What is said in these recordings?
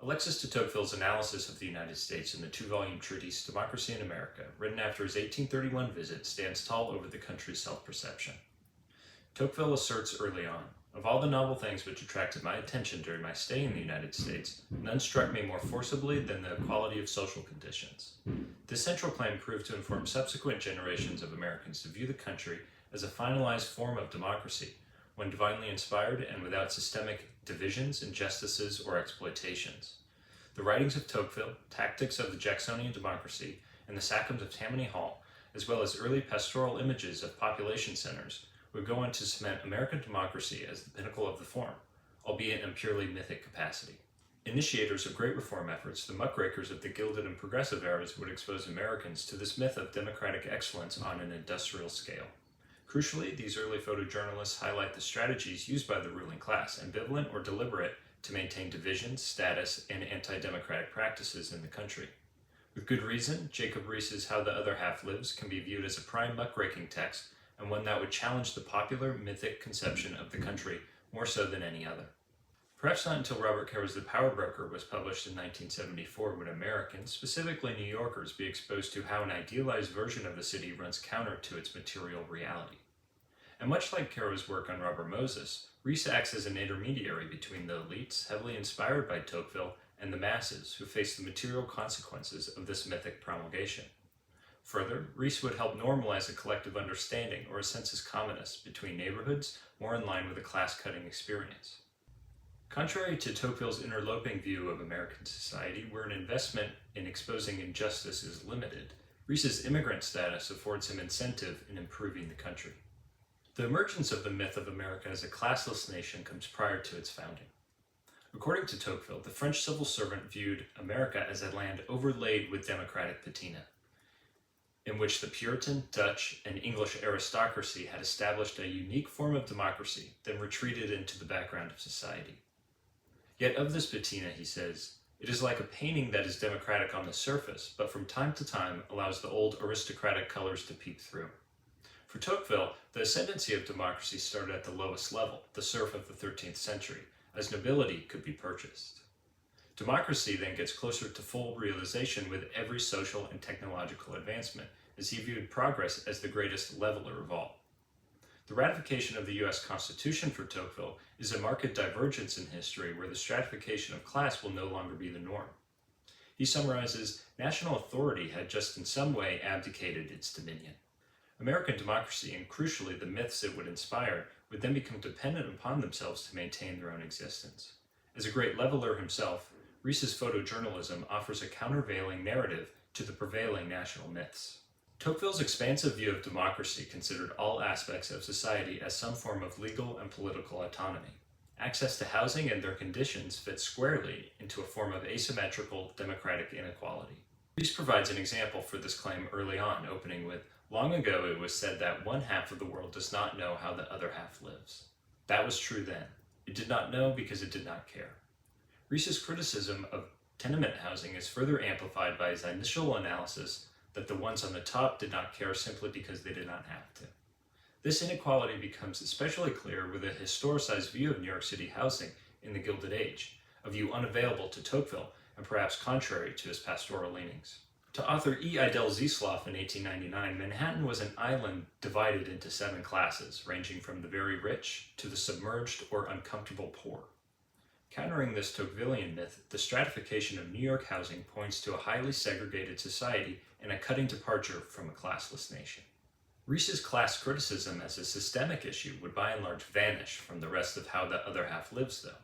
Alexis de Tocqueville's analysis of the United States in the two-volume treatise Democracy in America, written after his 1831 visit, stands tall over the country's self-perception. Tocqueville asserts early on, "Of all the novel things which attracted my attention during my stay in the United States, none struck me more forcibly than the equality of social conditions." This central claim proved to inform subsequent generations of Americans to view the country as a finalized form of democracy, when divinely inspired and without systemic divisions, injustices, or exploitations. The writings of Tocqueville, Tactics of the Jacksonian Democracy, and the Sachems of Tammany Hall, as well as early pastoral images of population centers, would go on to cement American democracy as the pinnacle of the form, albeit in a purely mythic capacity. Initiators of great reform efforts, the muckrakers of the Gilded and Progressive eras, would expose Americans to this myth of democratic excellence on an industrial scale. Crucially, these early photojournalists highlight the strategies used by the ruling class, ambivalent or deliberate, to maintain divisions, status, and anti-democratic practices in the country. With good reason, Jacob Riis's How the Other Half Lives can be viewed as a prime muckraking text, and one that would challenge the popular mythic conception of the country more so than any other. Perhaps not until Robert Caro's The Power Broker was published in 1974 would Americans, specifically New Yorkers, be exposed to how an idealized version of the city runs counter to its material reality. And much like Caro's work on Robert Moses, Riis acts as an intermediary between the elites, heavily inspired by Tocqueville, and the masses, who face the material consequences of this mythic promulgation. Further, Riis would help normalize a collective understanding, or a sensus communis, between neighborhoods more in line with a class-cutting experience. Contrary to Tocqueville's interloping view of American society, where an investment in exposing injustice is limited, Riis's immigrant status affords him incentive in improving the country. The emergence of the myth of America as a classless nation comes prior to its founding. According to Tocqueville, the French civil servant viewed America as a land overlaid with democratic patina, in which the Puritan, Dutch, and English aristocracy had established a unique form of democracy, then retreated into the background of society. Yet of this patina, he says, "It is like a painting that is democratic on the surface, but from time to time allows the old aristocratic colors to peep through." For Tocqueville, the ascendancy of democracy started at the lowest level, the serf of the 13th century, as nobility could be purchased. Democracy then gets closer to full realization with every social and technological advancement, as he viewed progress as the greatest leveler of all. The ratification of the U.S. Constitution for Tocqueville is a marked divergence in history where the stratification of class will no longer be the norm. He summarizes, "National authority had just in some way abdicated its dominion." American democracy, and crucially the myths it would inspire, would then become dependent upon themselves to maintain their own existence. As a great leveler himself, Riis's photojournalism offers a countervailing narrative to the prevailing national myths. Tocqueville's expansive view of democracy considered all aspects of society as some form of legal and political autonomy. Access to housing and their conditions fit squarely into a form of asymmetrical democratic inequality. Riis provides an example for this claim early on, opening with, "Long ago it was said that one half of the world does not know how the other half lives. That was true then. It did not know because it did not care." Riis's criticism of tenement housing is further amplified by his initial analysis that the ones on the top did not care simply because they did not have to. This inequality becomes especially clear with a historicized view of New York City housing in the Gilded Age, a view unavailable to Tocqueville and perhaps contrary to his pastoral leanings. To author E. Idel Zieslav in 1899, Manhattan was an island divided into 7 classes, ranging from the very rich to the submerged or uncomfortable poor. Countering this Tocquevillian myth, the stratification of New York housing points to a highly segregated society and a cutting departure from a classless nation. Riis's class criticism as a systemic issue would by and large vanish from the rest of How the Other Half Lives, though.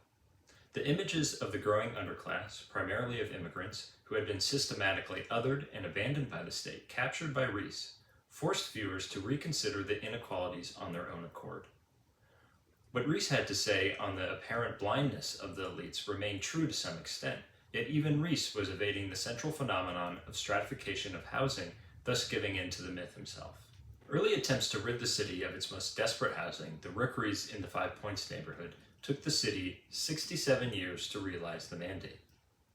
The images of the growing underclass, primarily of immigrants, who had been systematically othered and abandoned by the state, captured by Riis, forced viewers to reconsider the inequalities on their own accord. What Riis had to say on the apparent blindness of the elites remained true to some extent, yet even Riis was evading the central phenomenon of stratification of housing, thus giving in to the myth himself. Early attempts to rid the city of its most desperate housing, the rookeries in the 5 Points neighborhood, took the city 67 years to realize the mandate.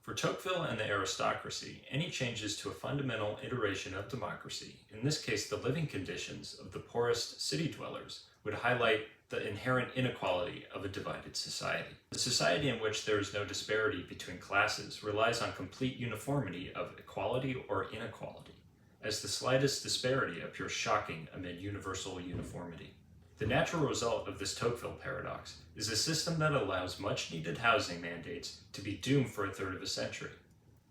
For Tocqueville and the aristocracy, any changes to a fundamental iteration of democracy, in this case the living conditions of the poorest city dwellers, would highlight the inherent inequality of a divided society. The society in which there is no disparity between classes relies on complete uniformity of equality or inequality, as the slightest disparity appears shocking amid universal uniformity. The natural result of this Tocqueville paradox is a system that allows much-needed housing mandates to be doomed for a third of a century.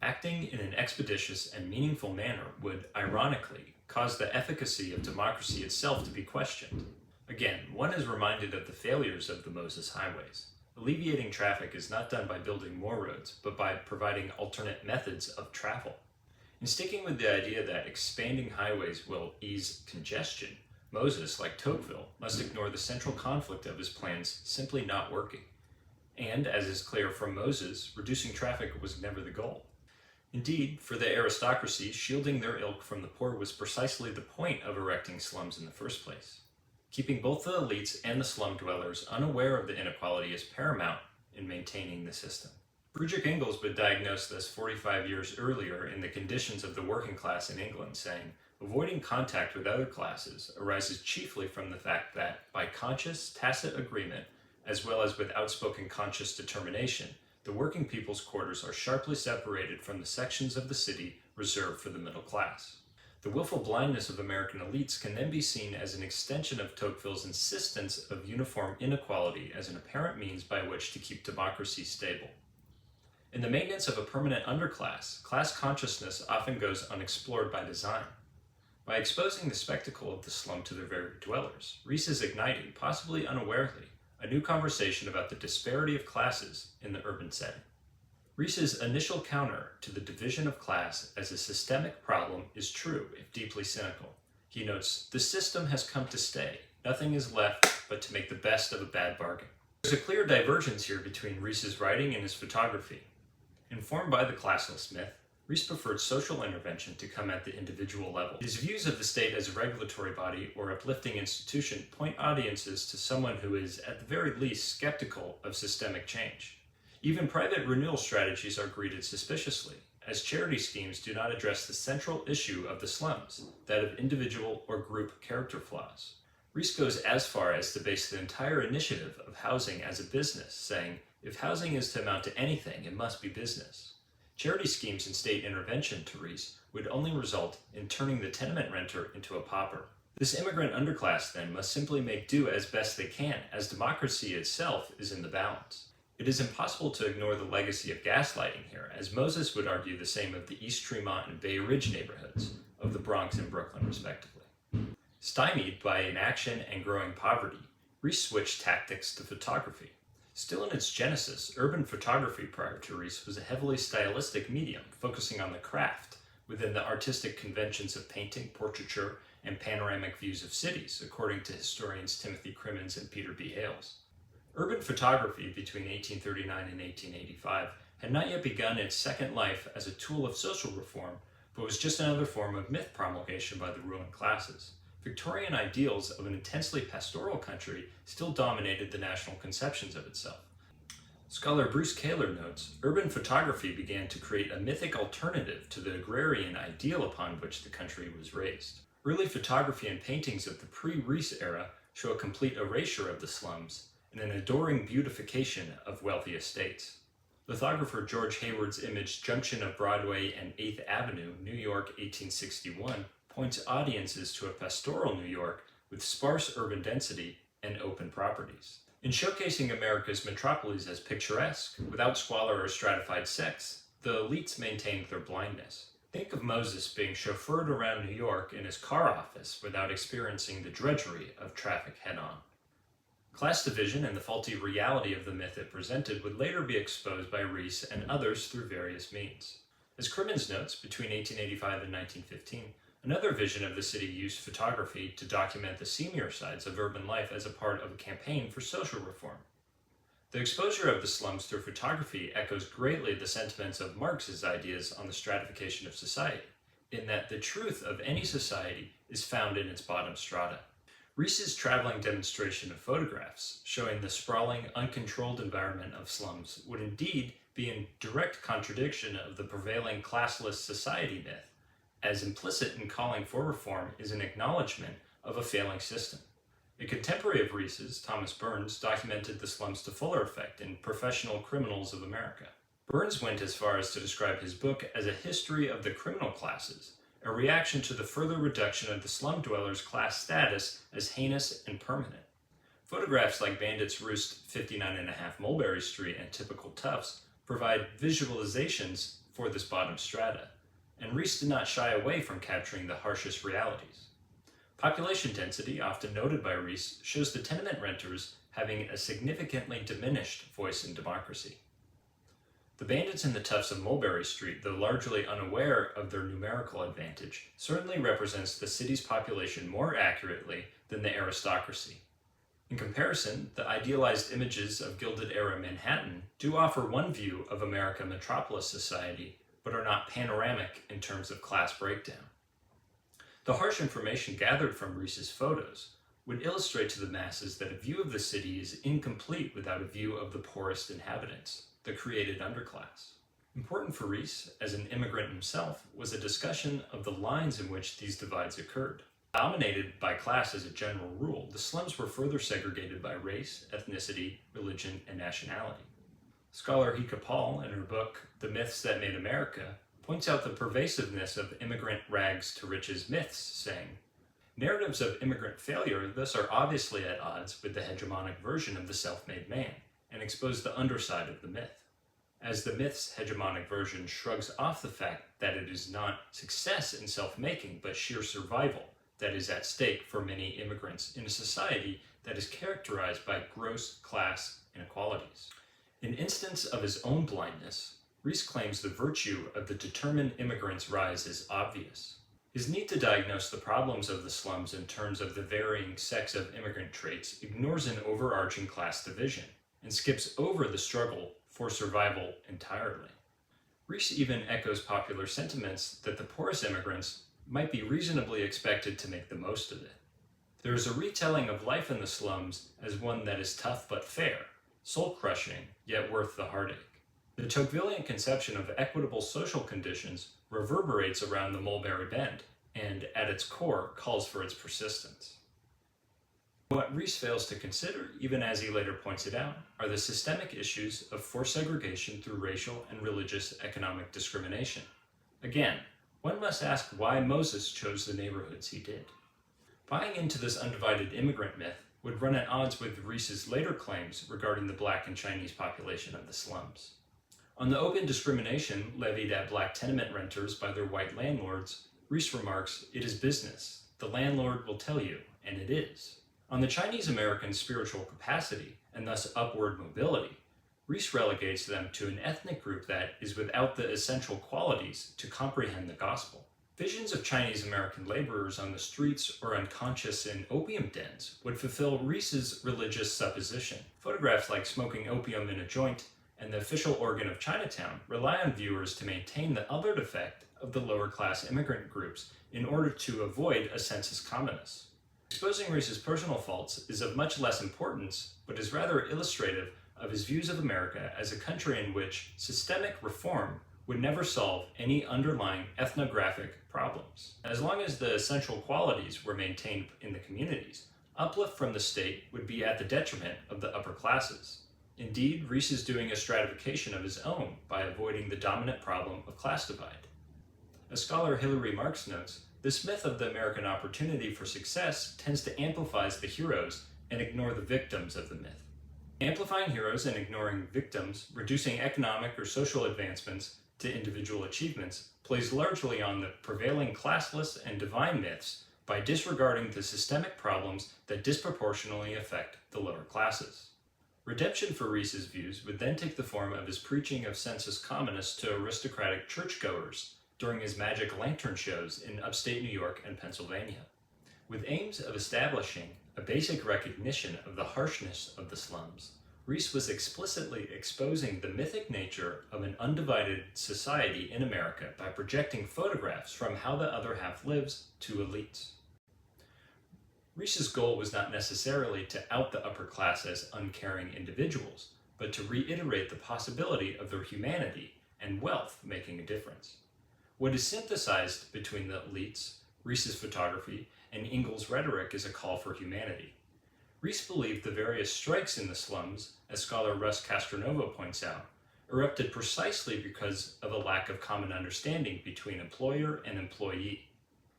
Acting in an expeditious and meaningful manner would, ironically, cause the efficacy of democracy itself to be questioned. Again, one is reminded of the failures of the Moses highways. Alleviating traffic is not done by building more roads, but by providing alternate methods of travel. In sticking with the idea that expanding highways will ease congestion, Moses, like Tocqueville, must ignore the central conflict of his plans simply not working. And, as is clear from Moses, reducing traffic was never the goal. Indeed, for the aristocracy, shielding their ilk from the poor was precisely the point of erecting slums in the first place. Keeping both the elites and the slum dwellers unaware of the inequality is paramount in maintaining the system. Friedrich Engels would diagnose this 45 years earlier in the conditions of the working class in England, saying, "Avoiding contact with other classes arises chiefly from the fact that, by conscious, tacit agreement, as well as with outspoken conscious determination, the working people's quarters are sharply separated from the sections of the city reserved for the middle class." The willful blindness of American elites can then be seen as an extension of Tocqueville's insistence of uniform inequality as an apparent means by which to keep democracy stable. In the maintenance of a permanent underclass, class consciousness often goes unexplored by design. By exposing the spectacle of the slum to their very dwellers, Riis is igniting, possibly unawarely, a new conversation about the disparity of classes in the urban setting. Riis's initial counter to the division of class as a systemic problem is true, if deeply cynical. He notes, "The system has come to stay. Nothing is left but to make the best of a bad bargain." There's a clear divergence here between Riis's writing and his photography. Informed by the classless myth, Riis preferred social intervention to come at the individual level. His views of the state as a regulatory body or uplifting institution point audiences to someone who is, at the very least, skeptical of systemic change. Even private renewal strategies are greeted suspiciously, as charity schemes do not address the central issue of the slums, that of individual or group character flaws. Riis goes as far as to base the entire initiative of housing as a business, saying, "If housing is to amount to anything, it must be business." Charity schemes and state intervention, to Riis, would only result in turning the tenement renter into a pauper. This immigrant underclass, then, must simply make do as best they can, as democracy itself is in the balance. It is impossible to ignore the legacy of gaslighting here, as Moses would argue the same of the East Tremont and Bay Ridge neighborhoods of the Bronx and Brooklyn, respectively. Stymied by inaction and growing poverty, Riis switched tactics to photography. Still in its genesis, urban photography prior to Riis was a heavily stylistic medium, focusing on the craft within the artistic conventions of painting, portraiture, and panoramic views of cities, according to historians Timothy Crimmins and Peter B. Hales. Urban photography between 1839 and 1885 had not yet begun its second life as a tool of social reform, but was just another form of myth promulgation by the ruling classes. Victorian ideals of an intensely pastoral country still dominated the national conceptions of itself. Scholar Bruce Kaler notes, urban photography began to create a mythic alternative to the agrarian ideal upon which the country was raised. Early photography and paintings of the pre-Riis era show a complete erasure of the slums and an adoring beautification of wealthy estates. Lithographer George Hayward's image Junction of Broadway and 8th Avenue, New York, 1861, points audiences to a pastoral New York with sparse urban density and open properties. In showcasing America's metropolis as picturesque, without squalor or stratified sex, the elites maintained their blindness. Think of Moses being chauffeured around New York in his car office without experiencing the drudgery of traffic head-on. Class division and the faulty reality of the myth it presented would later be exposed by Riis and others through various means. As Crimmins notes, between 1885 and 1915, another vision of the city used photography to document the seamier sides of urban life as a part of a campaign for social reform. The exposure of the slums through photography echoes greatly the sentiments of Marx's ideas on the stratification of society, in that the truth of any society is found in its bottom strata. Riis's traveling demonstration of photographs showing the sprawling, uncontrolled environment of slums would indeed be in direct contradiction of the prevailing classless society myth, as implicit in calling for reform is an acknowledgement of a failing system. A contemporary of Riis's, Thomas Burns, documented the slums to fuller effect in Professional Criminals of America. Burns went as far as to describe his book as a history of the criminal classes, a reaction to the further reduction of the slum dwellers' class status as heinous and permanent. Photographs like Bandits Roost 59.5 Mulberry Street and Typical Toughs provide visualizations for this bottom strata, and Riis did not shy away from capturing the harshest realities. Population density, often noted by Riis, shows the tenement renters having a significantly diminished voice in democracy. The bandits and the toughs of Mulberry Street, though largely unaware of their numerical advantage, certainly represents the city's population more accurately than the aristocracy. In comparison, the idealized images of Gilded-era Manhattan do offer one view of American metropolis society, but are not panoramic in terms of class breakdown. The harsh information gathered from Riis's photos would illustrate to the masses that a view of the city is incomplete without a view of the poorest inhabitants, the created underclass. Important for Riis, as an immigrant himself, was a discussion of the lines in which these divides occurred. Dominated by class as a general rule, the slums were further segregated by race, ethnicity, religion, and nationality. Scholar Hika Paul, in her book The Myths That Made America, points out the pervasiveness of immigrant rags to riches myths, saying, "Narratives of immigrant failure thus are obviously at odds with the hegemonic version of the self-made man, and expose the underside of the myth. As the myth's hegemonic version shrugs off the fact that it is not success in self-making, but sheer survival that is at stake for many immigrants in a society that is characterized by gross class inequalities." In instance of his own blindness, Riis claims the virtue of the determined immigrant's rise is obvious. His need to diagnose the problems of the slums in terms of the varying sex of immigrant traits ignores an overarching class division, and skips over the struggle for survival entirely. Riis even echoes popular sentiments that the poorest immigrants might be reasonably expected to make the most of it. There is a retelling of life in the slums as one that is tough but fair, soul-crushing, yet worth the heartache. The Tocquevillian conception of equitable social conditions reverberates around the Mulberry Bend, and at its core calls for its persistence. What Riis fails to consider, even as he later points it out, are the systemic issues of forced segregation through racial and religious economic discrimination. Again, one must ask why Moses chose the neighborhoods he did. Buying into this undivided immigrant myth would run at odds with Riis's later claims regarding the Black and Chinese population of the slums. On the open discrimination levied at Black tenement renters by their white landlords, Riis remarks, "It is business. The landlord will tell you, and it is." On the Chinese American spiritual capacity, and thus upward mobility, Riis relegates them to an ethnic group that is without the essential qualities to comprehend the gospel. Visions of Chinese American laborers on the streets or unconscious in opium dens would fulfill Riis's religious supposition. Photographs like smoking opium in a joint and the official organ of Chinatown rely on viewers to maintain the othered effect of the lower class immigrant groups in order to avoid a sensus communis. Exposing Riis's personal faults is of much less importance, but is rather illustrative of his views of America as a country in which systemic reform would never solve any underlying ethnographic problems. As long as the essential qualities were maintained in the communities, uplift from the state would be at the detriment of the upper classes. Indeed, Riis is doing a stratification of his own by avoiding the dominant problem of class divide. As scholar Hilary Marks notes, this myth of the American opportunity for success tends to amplify the heroes and ignore the victims of the myth. Amplifying heroes and ignoring victims, reducing economic or social advancements to individual achievements, plays largely on the prevailing classless and divine myths by disregarding the systemic problems that disproportionately affect the lower classes. Redemption for Riis's views would then take the form of his preaching of sensus communis to aristocratic churchgoers during his magic lantern shows in upstate New York and Pennsylvania. With aims of establishing a basic recognition of the harshness of the slums, Riis was explicitly exposing the mythic nature of an undivided society in America by projecting photographs from how the other half lives to elites. Riis's goal was not necessarily to out the upper class as uncaring individuals, but to reiterate the possibility of their humanity and wealth making a difference. What is synthesized between the elites, Riis's photography, and Engels' rhetoric is a call for humanity. Riis believed the various strikes in the slums, as scholar Russ Castronovo points out, erupted precisely because of a lack of common understanding between employer and employee.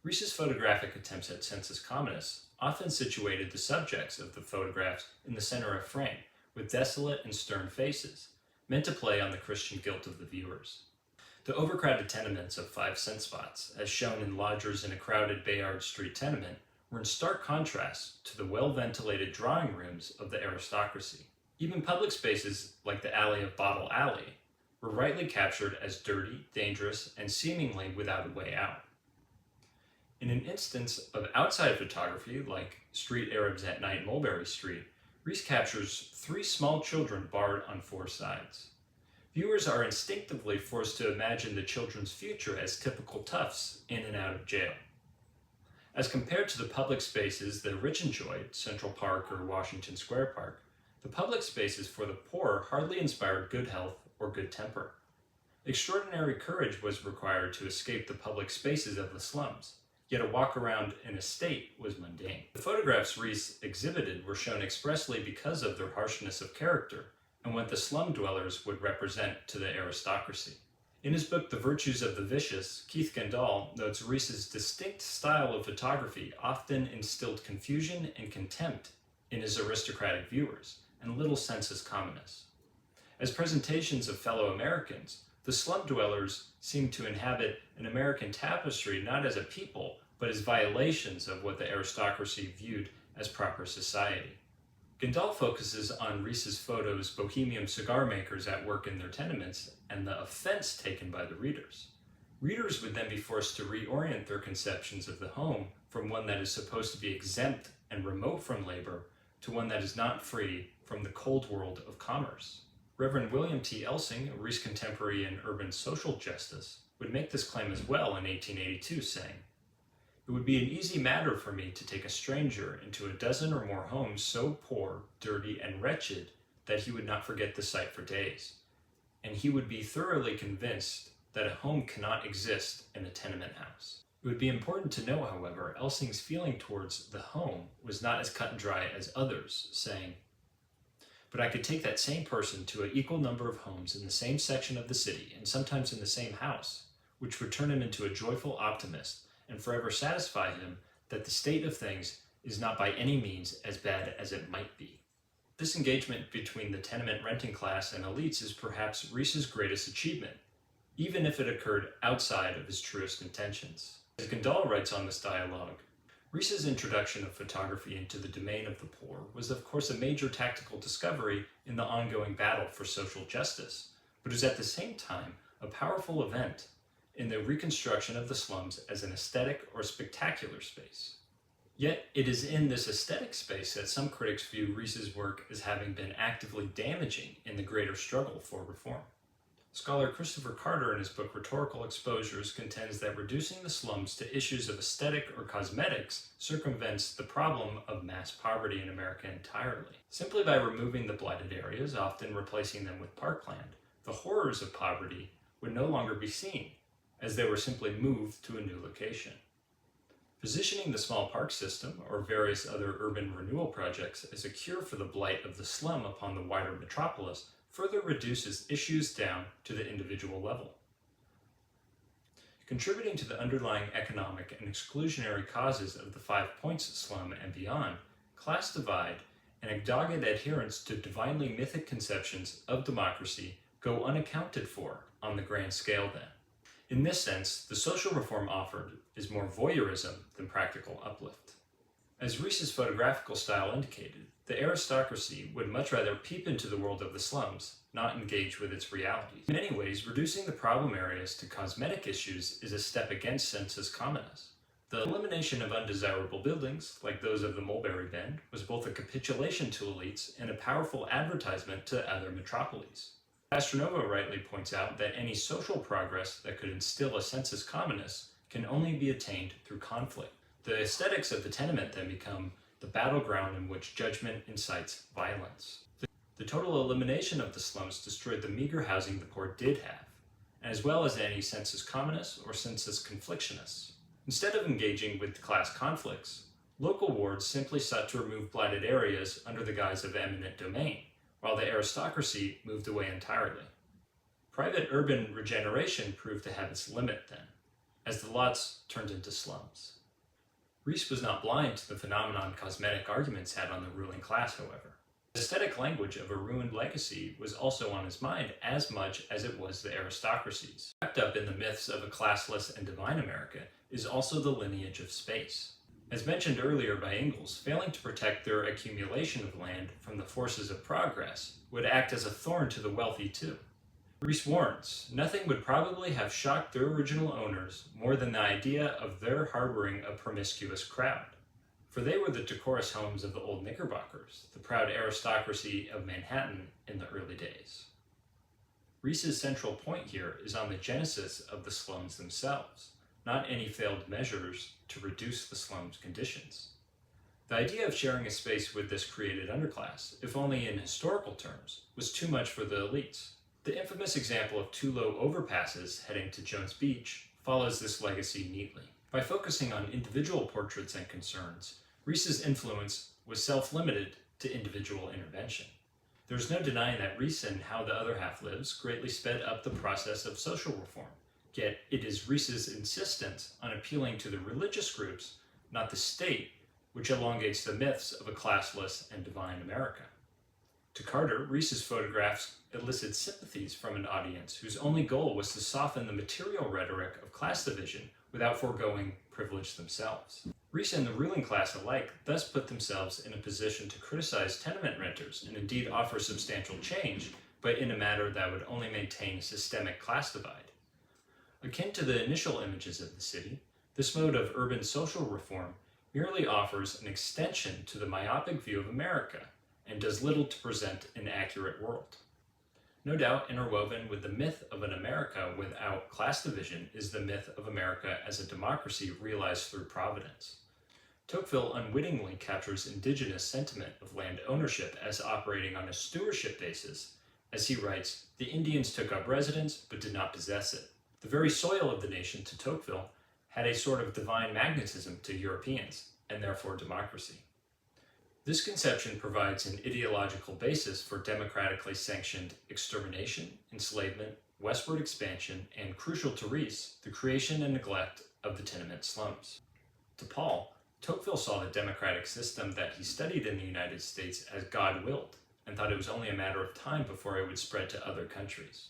Riis's photographic attempts at sensus communis often situated the subjects of the photographs in the center of frame, with desolate and stern faces, meant to play on the Christian guilt of the viewers. The overcrowded tenements of 5-cent spots, as shown in lodgers in a crowded Bayard Street tenement, were in stark contrast to the well-ventilated drawing rooms of the aristocracy. Even public spaces like the alley of Bottle Alley were rightly captured as dirty, dangerous, and seemingly without a way out. In an instance of outside photography, like Street Arabs at Night Mulberry Street, Riis captures 3 small children barred on 4 sides. Viewers are instinctively forced to imagine the children's future as typical toughs in and out of jail. As compared to the public spaces the rich enjoyed, Central Park or Washington Square Park, the public spaces for the poor hardly inspired good health or good temper. Extraordinary courage was required to escape the public spaces of the slums, yet a walk around an estate was mundane. The photographs Riis exhibited were shown expressly because of their harshness of character and what the slum dwellers would represent to the aristocracy. In his book The Virtues of the Vicious, Keith Gendall notes Riis's distinct style of photography often instilled confusion and contempt in his aristocratic viewers, and little sensus communis. As presentations of fellow Americans, the slum dwellers seemed to inhabit an American tapestry not as a people, but as violations of what the aristocracy viewed as proper society. Gendall focuses on Riis's photos bohemian cigar makers at work in their tenements and the offense taken by the readers. Readers would then be forced to reorient their conceptions of the home from one that is supposed to be exempt and remote from labor to one that is not free from the cold world of commerce. Reverend William T. Elsing, a Riis contemporary in urban social justice, would make this claim as well in 1882, saying, "It would be an easy matter for me to take a stranger into a dozen or more homes so poor, dirty, and wretched that he would not forget the sight for days, and he would be thoroughly convinced that a home cannot exist in a tenement house." It would be important to know, however, Elsing's feeling towards the home was not as cut and dry as others, saying, "But I could take that same person to an equal number of homes in the same section of the city, and sometimes in the same house, which would turn him into a joyful optimist, and forever satisfy him that the state of things is not by any means as bad as it might be." This engagement between the tenement renting class and elites is perhaps Riis's greatest achievement, even if it occurred outside of his truest intentions. As Gendall writes on this dialogue, Riis's introduction of photography into the domain of the poor was of course a major tactical discovery in the ongoing battle for social justice, but is at the same time a powerful event in the reconstruction of the slums as an aesthetic or spectacular space. Yet it is in this aesthetic space that some critics view Riis's work as having been actively damaging in the greater struggle for reform. Scholar Christopher Carter in his book Rhetorical Exposures contends that reducing the slums to issues of aesthetic or cosmetics circumvents the problem of mass poverty in America entirely. Simply by removing the blighted areas, often replacing them with parkland, the horrors of poverty would no longer be seen, as they were simply moved to a new location. Positioning the small park system or various other urban renewal projects as a cure for the blight of the slum upon the wider metropolis further reduces issues down to the individual level. Contributing to the underlying economic and exclusionary causes of the 5 Points slum and beyond, class divide and a dogged adherence to divinely mythic conceptions of democracy go unaccounted for on the grand scale then. In this sense, the social reform offered is more voyeurism than practical uplift. As Riis's photographical style indicated, the aristocracy would much rather peep into the world of the slums, not engage with its realities. In many ways, reducing the problem areas to cosmetic issues is a step against sensus communis. The elimination of undesirable buildings, like those of the Mulberry Bend, was both a capitulation to elites and a powerful advertisement to other metropolises. Castronovo rightly points out that any social progress that could instill a sensus communis can only be attained through conflict. The aesthetics of the tenement then become the battleground in which judgment incites violence. The total elimination of the slums destroyed the meager housing the poor did have, as well as any sensus communis or sensus conflictionis. Instead of engaging with class conflicts, local wards simply sought to remove blighted areas under the guise of eminent domain, while the aristocracy moved away entirely. Private urban regeneration proved to have its limit then, as the lots turned into slums. Riis was not blind to the phenomenon cosmetic arguments had on the ruling class, however. The aesthetic language of a ruined legacy was also on his mind as much as it was the aristocracy's. Wrapped up in the myths of a classless and divine America is also the lineage of space. As mentioned earlier by Engels, failing to protect their accumulation of land from the forces of progress would act as a thorn to the wealthy too. Riis warns, nothing would probably have shocked their original owners more than the idea of their harboring a promiscuous crowd. For they were the decorous homes of the old Knickerbockers, the proud aristocracy of Manhattan in the early days. Riis's central point here is on the genesis of the slums themselves, not any failed measures to reduce the slums' conditions. The idea of sharing a space with this created underclass, if only in historical terms, was too much for the elites. The infamous example of two low overpasses heading to Jones Beach follows this legacy neatly. By focusing on individual portraits and concerns, Riis's influence was self-limited to individual intervention. There's no denying that Riis and How the Other Half Lives greatly sped up the process of social reform, yet it is Riis's insistence on appealing to the religious groups, not the state, which elongates the myths of a classless and divine America. To Carter, Riis's photographs elicit sympathies from an audience whose only goal was to soften the material rhetoric of class division without foregoing privilege themselves. Riis and the ruling class alike thus put themselves in a position to criticize tenement renters and indeed offer substantial change, but in a manner that would only maintain a systemic class divide. Akin to the initial images of the city, this mode of urban social reform merely offers an extension to the myopic view of America and does little to present an accurate world. No doubt interwoven with the myth of an America without class division is the myth of America as a democracy realized through providence. Tocqueville unwittingly captures indigenous sentiment of land ownership as operating on a stewardship basis. As he writes, the Indians took up residence but did not possess it. The very soil of the nation to Tocqueville had a sort of divine magnetism to Europeans, and therefore democracy. This conception provides an ideological basis for democratically sanctioned extermination, enslavement, westward expansion, and, crucial to Riis, the creation and neglect of the tenement slums. To Paul, Tocqueville saw the democratic system that he studied in the United States as God-willed, and thought it was only a matter of time before it would spread to other countries.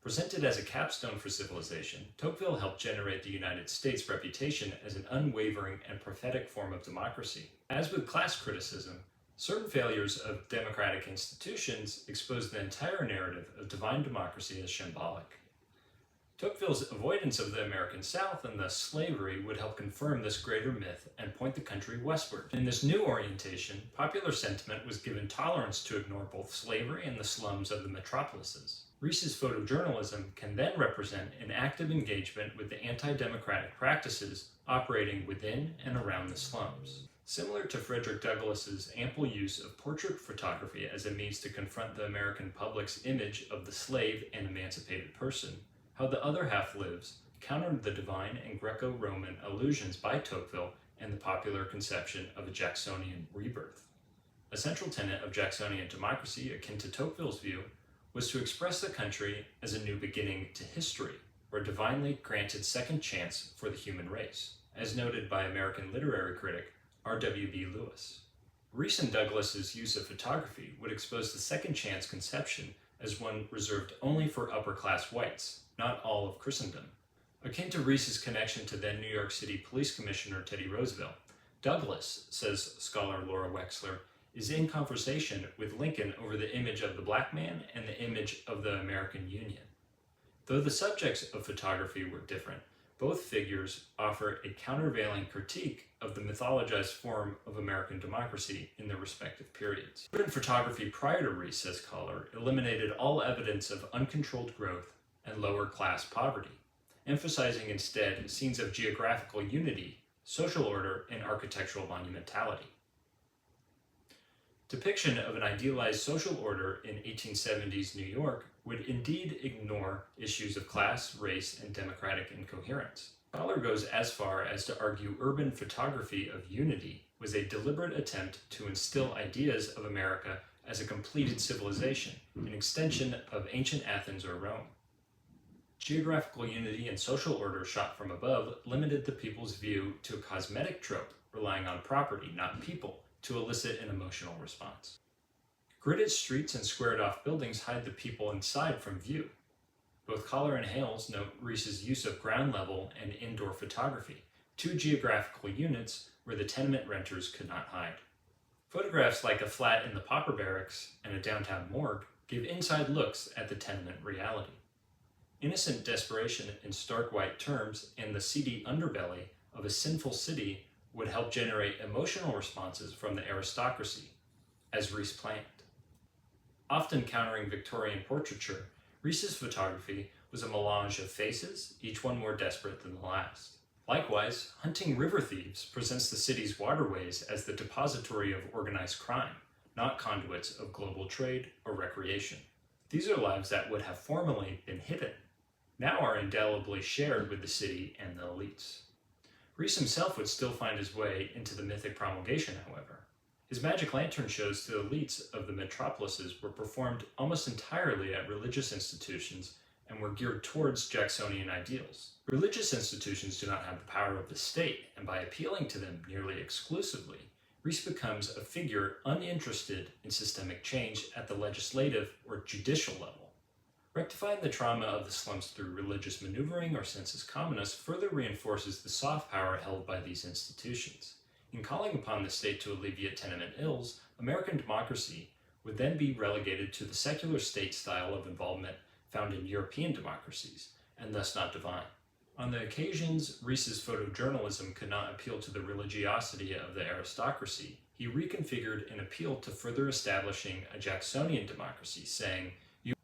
Presented as a capstone for civilization, Tocqueville helped generate the United States' reputation as an unwavering and prophetic form of democracy. As with class criticism, certain failures of democratic institutions expose the entire narrative of divine democracy as shambolic. Tocqueville's avoidance of the American South and thus slavery would help confirm this greater myth and point the country westward. In this new orientation, popular sentiment was given tolerance to ignore both slavery and the slums of the metropolises. Riis's photojournalism can then represent an active engagement with the anti-democratic practices operating within and around the slums. Similar to Frederick Douglass's ample use of portrait photography as a means to confront the American public's image of the slave and emancipated person, How the Other Half Lives countered the divine and Greco-Roman allusions by Tocqueville and the popular conception of a Jacksonian rebirth. A central tenet of Jacksonian democracy, akin to Tocqueville's view, was to express the country as a new beginning to history, or a divinely granted second chance for the human race, as noted by American literary critic R.W.B. Lewis. Riis and Douglass's use of photography would expose the second chance conception as one reserved only for upper-class whites, not all of Christendom. Akin to Riis's connection to then New York City Police Commissioner Teddy Roosevelt, Douglass, says scholar Laura Wexler, is in conversation with Lincoln over the image of the black man and the image of the American Union. Though the subjects of photography were different, both figures offer a countervailing critique of the mythologized form of American democracy in their respective periods. Urban photography prior to Riis, says Collar, eliminated all evidence of uncontrolled growth and lower class poverty, emphasizing instead scenes of geographical unity, social order, and architectural monumentality. Depiction of an idealized social order in 1870s New York would indeed ignore issues of class, race, and democratic incoherence. Fowler goes as far as to argue urban photography of unity was a deliberate attempt to instill ideas of America as a completed civilization, an extension of ancient Athens or Rome. Geographical unity and social order shot from above limited the people's view to a cosmetic trope, relying on property, not people, to elicit an emotional response. Gridded streets and squared-off buildings hide the people inside from view. Both Collar and Hales note Riis's use of ground-level and indoor photography, two geographical units where the tenement renters could not hide. Photographs like a flat in the pauper barracks and a downtown morgue give inside looks at the tenement reality. Innocent desperation in stark white terms and the seedy underbelly of a sinful city would help generate emotional responses from the aristocracy, as Riis planned. Often countering Victorian portraiture, Riis's photography was a melange of faces, each one more desperate than the last. Likewise, hunting river thieves presents the city's waterways as the depository of organized crime, not conduits of global trade or recreation. These are lives that would have formerly been hidden, now are indelibly shared with the city and the elites. Riis himself would still find his way into the mythic promulgation, however. His magic lantern shows to the elites of the metropolises were performed almost entirely at religious institutions and were geared towards Jacksonian ideals. Religious institutions do not have the power of the state, and by appealing to them nearly exclusively, Riis becomes a figure uninterested in systemic change at the legislative or judicial level. Rectifying the trauma of the slums through religious maneuvering or sensus communis further reinforces the soft power held by these institutions. In calling upon the state to alleviate tenement ills, American democracy would then be relegated to the secular state style of involvement found in European democracies, and thus not divine. On the occasions Riis's photojournalism could not appeal to the religiosity of the aristocracy, he reconfigured an appeal to further establishing a Jacksonian democracy, saying,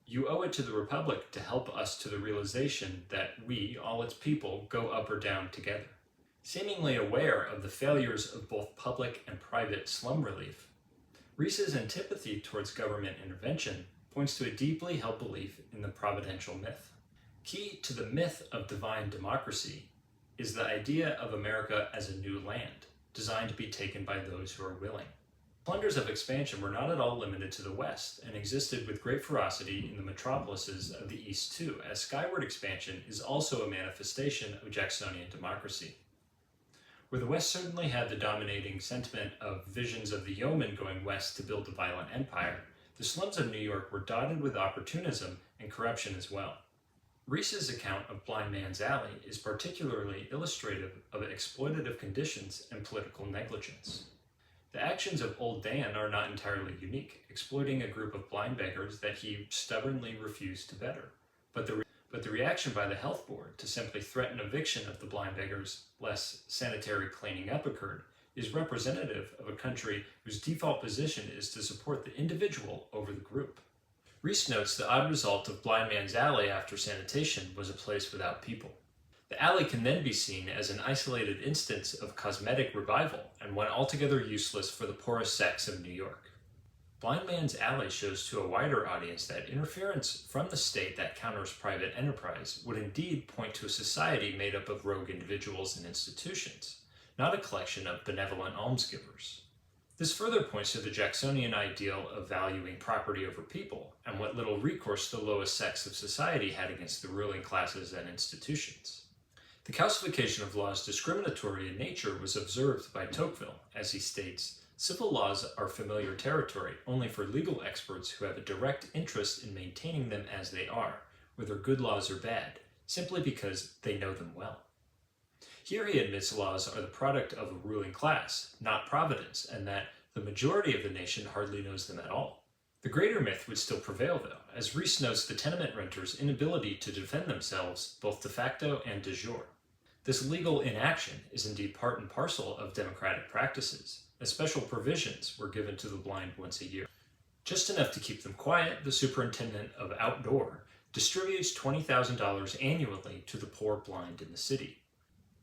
"You owe it to the Republic to help us to the realization that we, all its people, go up or down together." Seemingly aware of the failures of both public and private slum relief, Riis's antipathy towards government intervention points to a deeply held belief in the providential myth. Key to the myth of divine democracy is the idea of America as a new land, designed to be taken by those who are willing. Plunders of expansion were not at all limited to the West, and existed with great ferocity in the metropolises of the East too, as skyward expansion is also a manifestation of Jacksonian democracy. Where the West certainly had the dominating sentiment of visions of the yeoman going west to build a violent empire, the slums of New York were dotted with opportunism and corruption as well. Riis's account of Blind Man's Alley is particularly illustrative of exploitative conditions and political negligence. The actions of Old Dan are not entirely unique, exploiting a group of blind beggars that he stubbornly refused to better. But the reaction by the health board to simply threaten eviction of the blind beggars lest sanitary cleaning up occurred is representative of a country whose default position is to support the individual over the group. Riis notes the odd result of Blind Man's Alley after sanitation was a place without people. The alley can then be seen as an isolated instance of cosmetic revival and one altogether useless for the poorest sects of New York. Blind Man's Alley shows to a wider audience that interference from the state that counters private enterprise would indeed point to a society made up of rogue individuals and institutions, not a collection of benevolent almsgivers. This further points to the Jacksonian ideal of valuing property over people, and what little recourse the lowest sects of society had against the ruling classes and institutions. The calcification of laws discriminatory in nature was observed by Tocqueville, as he states, "Civil laws are familiar territory only for legal experts who have a direct interest in maintaining them as they are, whether good laws or bad, simply because they know them well." Here he admits laws are the product of a ruling class, not providence, and that the majority of the nation hardly knows them at all. The greater myth would still prevail, though, as Riis notes the tenement renters' inability to defend themselves both de facto and de jure. This legal inaction is indeed part and parcel of democratic practices, as special provisions were given to the blind once a year. Just enough to keep them quiet, the superintendent of outdoor distributes $20,000 annually to the poor blind in the city.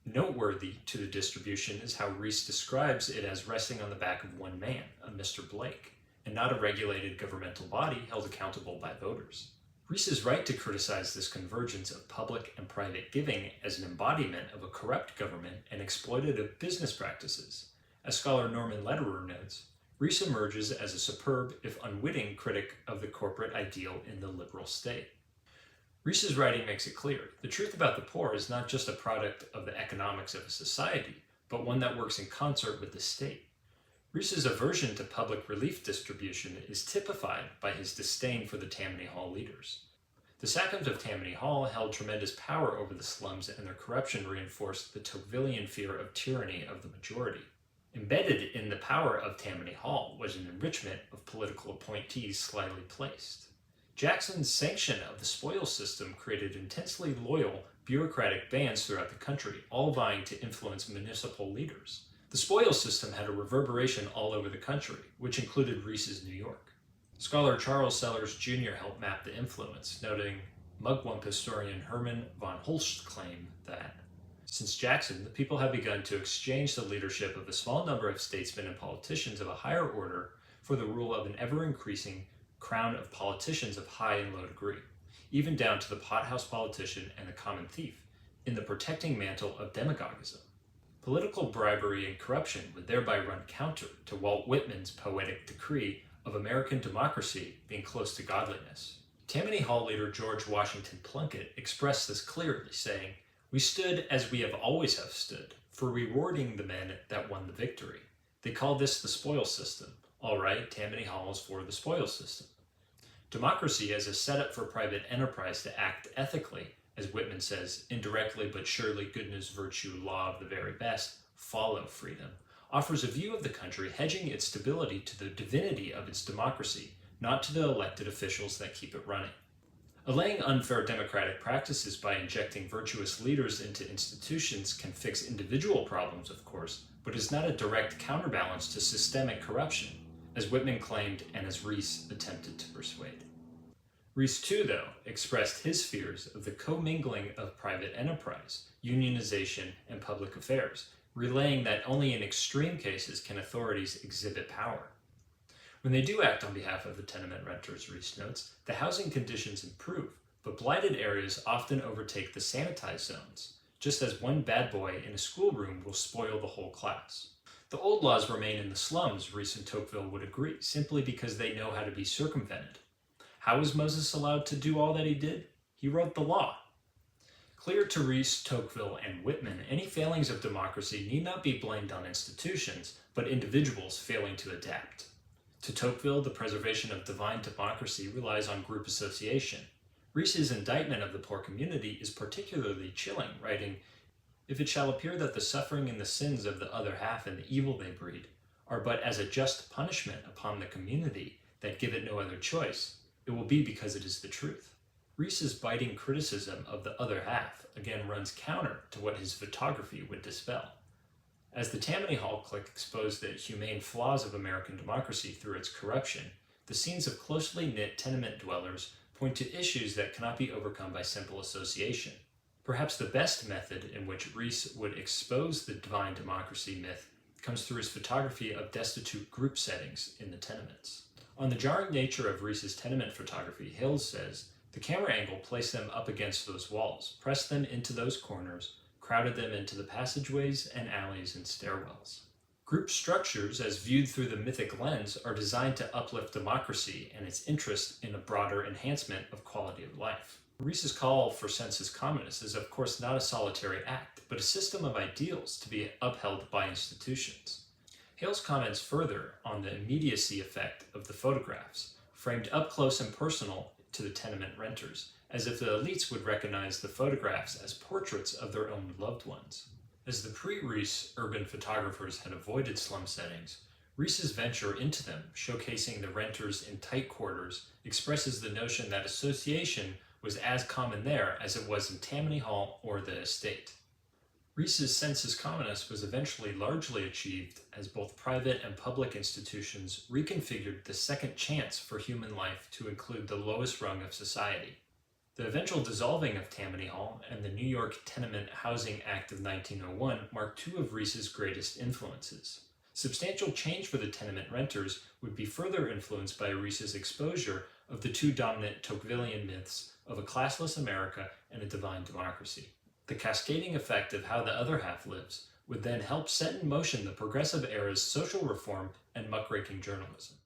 Noteworthy to the distribution is how Riis describes it as resting on the back of one man, a Mr. Blake, and not a regulated governmental body held accountable by voters. Riis is right to criticize this convergence of public and private giving as an embodiment of a corrupt government and exploitative business practices. As scholar Norman Lederer notes, Riis emerges as a superb, if unwitting, critic of the corporate ideal in the liberal state. Riis's writing makes it clear the truth about the poor is not just a product of the economics of a society, but one that works in concert with the state. Riis's aversion to public relief distribution is typified by his disdain for the Tammany Hall leaders. The sachems of Tammany Hall held tremendous power over the slums, and their corruption reinforced the Tocquevillian fear of tyranny of the majority. Embedded in the power of Tammany Hall was an enrichment of political appointees slyly placed. Jackson's sanction of the spoils system created intensely loyal bureaucratic bands throughout the country, all vying to influence municipal leaders. The spoils system had a reverberation all over the country, which included Riis's New York. Scholar Charles Sellers Jr. helped map the influence, noting mugwump historian Herman von Holst claimed that, since Jackson, the people have begun to exchange the leadership of a small number of statesmen and politicians of a higher order for the rule of an ever-increasing crown of politicians of high and low degree, even down to the pothouse politician and the common thief, in the protecting mantle of demagogism. Political bribery and corruption would thereby run counter to Walt Whitman's poetic decree of American democracy being close to godliness. Tammany Hall leader George Washington Plunkett expressed this clearly, saying, "We stood as we have always have stood, for rewarding the men that won the victory. They call this the spoils system. All right, Tammany Hall is for the spoils system." Democracy as a setup for private enterprise to act ethically, as Whitman says, indirectly but surely goodness, virtue, law of the very best, follow freedom, offers a view of the country hedging its stability to the divinity of its democracy, not to the elected officials that keep it running. Allaying unfair democratic practices by injecting virtuous leaders into institutions can fix individual problems, of course, but is not a direct counterbalance to systemic corruption, as Whitman claimed and as Riis attempted to persuade. Riis, too, though, expressed his fears of the commingling of private enterprise, unionization, and public affairs, relaying that only in extreme cases can authorities exhibit power. When they do act on behalf of the tenement renters, Riis notes, the housing conditions improve, but blighted areas often overtake the sanitized zones, just as one bad boy in a schoolroom will spoil the whole class. The old laws remain in the slums, Riis and Tocqueville would agree, simply because they know how to be circumvented. How was Moses allowed to do all that he did? He wrote the law. Clear to Riis, Tocqueville, and Whitman, any failings of democracy need not be blamed on institutions, but individuals failing to adapt. To Tocqueville, the preservation of divine democracy relies on group association. Riis's indictment of the poor community is particularly chilling, writing, "If it shall appear that the suffering and the sins of the other half and the evil they breed are but as a just punishment upon the community that give it no other choice, it will be because it is the truth." Riis's biting criticism of the other half again runs counter to what his photography would dispel. As the Tammany Hall clique exposed the humane flaws of American democracy through its corruption, the scenes of closely knit tenement dwellers point to issues that cannot be overcome by simple association. Perhaps the best method in which Riis would expose the divine democracy myth comes through his photography of destitute group settings in the tenements. On the jarring nature of Riis's tenement photography, Hills says, "The camera angle placed them up against those walls, pressed them into those corners, crowded them into the passageways and alleys and stairwells." Group structures, as viewed through the mythic lens, are designed to uplift democracy and its interest in a broader enhancement of quality of life. Riis's call for sensus communis is of course not a solitary act, but a system of ideals to be upheld by institutions. Hales comments further on the immediacy effect of the photographs, framed up close and personal to the tenement renters, as if the elites would recognize the photographs as portraits of their own loved ones. As the pre-Riis urban photographers had avoided slum settings, Riis's venture into them, showcasing the renters in tight quarters, expresses the notion that association was as common there as it was in Tammany Hall or the estate. Riis's sensus communis was eventually largely achieved as both private and public institutions reconfigured the second chance for human life to include the lowest rung of society. The eventual dissolving of Tammany Hall and the New York Tenement Housing Act of 1901 marked two of Riis's greatest influences. Substantial change for the tenement renters would be further influenced by Riis's exposure of the two dominant Tocquevillian myths of a classless America and a divine democracy. The cascading effect of how the other half lives would then help set in motion the progressive era's social reform and muckraking journalism.